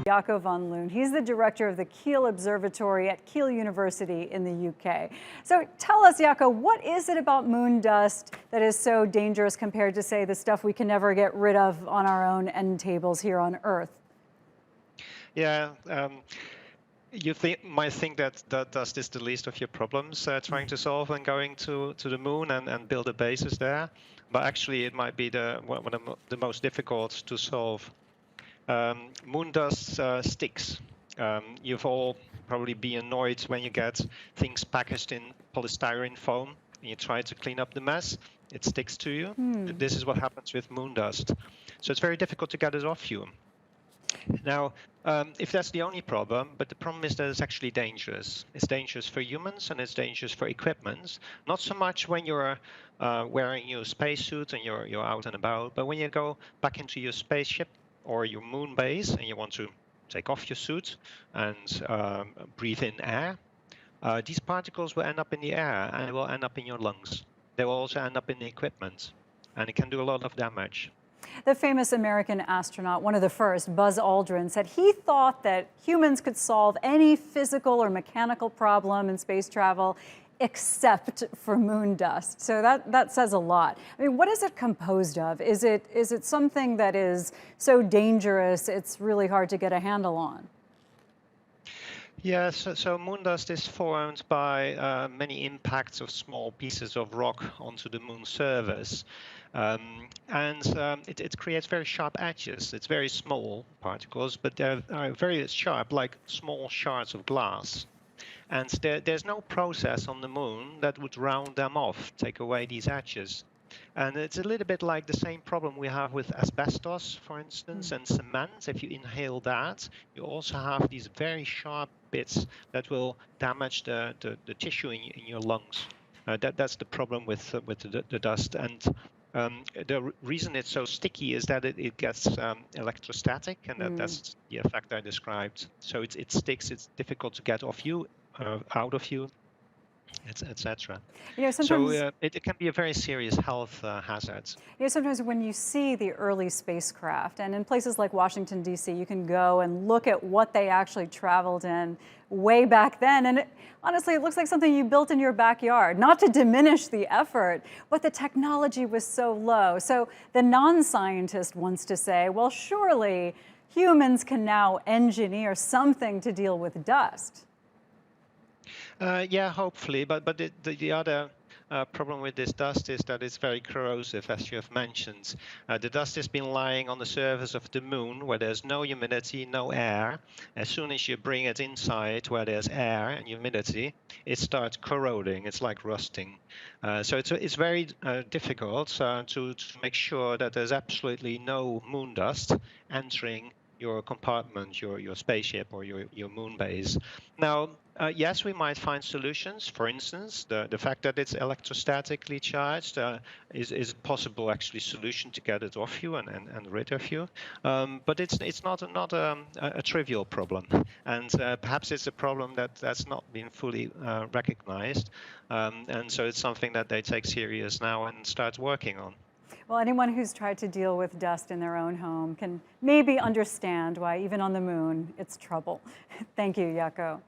Jaco van Loon. He's the director of the Kiel Observatory at Kiel University in the UK. So tell us, Jaco, what is it about moon dust that is so dangerous compared to, say, the stuff we can never get rid of on our own end tables here on Earth? Yeah, you might think that dust is the least of your problems trying to solve and going to the moon and build a basis there. But actually, it might be one of the most difficult to solve. Moon dust sticks. You've all probably been annoyed when you get things packaged in polystyrene foam and you try to clean up the mess. It sticks to you. This is what happens with moon dust. So it's very difficult to get it off you. Now, if that's the only problem, but the problem is that it's actually dangerous. It's dangerous for humans and it's dangerous for equipment. Not so much when you're wearing your spacesuit and you're out and about, but when you go back into your spaceship or your moon base and you want to take off your suit and breathe in air, these particles will end up in the air and it will end up in your lungs. They will also end up in the equipment, and it can do a lot of damage. The famous American astronaut, one of the first, Buzz Aldrin, said he thought that humans could solve any physical or mechanical problem in space travel except for moon dust. So that says a lot. I mean, what is it composed of? Is it something that is so dangerous it's really hard to get a handle on? Yeah, so moon dust is formed by many impacts of small pieces of rock onto the moon surface. It creates very sharp edges. It's very small particles, but they're very sharp, like small shards of glass. And there's no process on the moon that would round them off, take away these edges. And it's a little bit like the same problem we have with asbestos, for instance, and cement. If you inhale that, you also have these very sharp bits that will damage the tissue in your lungs. That's the problem with the dust. And the reason it's so sticky is that it gets electrostatic, and that's the effect I described. So it sticks. It's difficult to get off you, out of you, etc. You know, sometimes, so it can be a very serious health hazard. You know, sometimes when you see the early spacecraft, and in places like Washington, D.C., you can go and look at what they actually traveled in way back then. And honestly, it looks like something you built in your backyard. Not to diminish the effort, but the technology was so low. So the non-scientist wants to say, well, surely humans can now engineer something to deal with dust. Yeah, hopefully, but the other problem with this dust is that it's very corrosive, as you have mentioned. The dust has been lying on the surface of the moon where there's no humidity, no air. As soon as you bring it inside where there's air and humidity, it starts corroding. It's like rusting. So it's very difficult to make sure that there's absolutely no moon dust entering your compartment, your spaceship, or your moon base. Now, yes, we might find solutions. For instance, the fact that it's electrostatically charged is a possible actually solution to get it off you and rid of you. But it's not a trivial problem, and perhaps it's a problem that's not been fully recognized, and so it's something that they take serious now and start working on. Well, anyone who's tried to deal with dust in their own home can maybe understand why even on the moon it's trouble. Thank you, Jaco.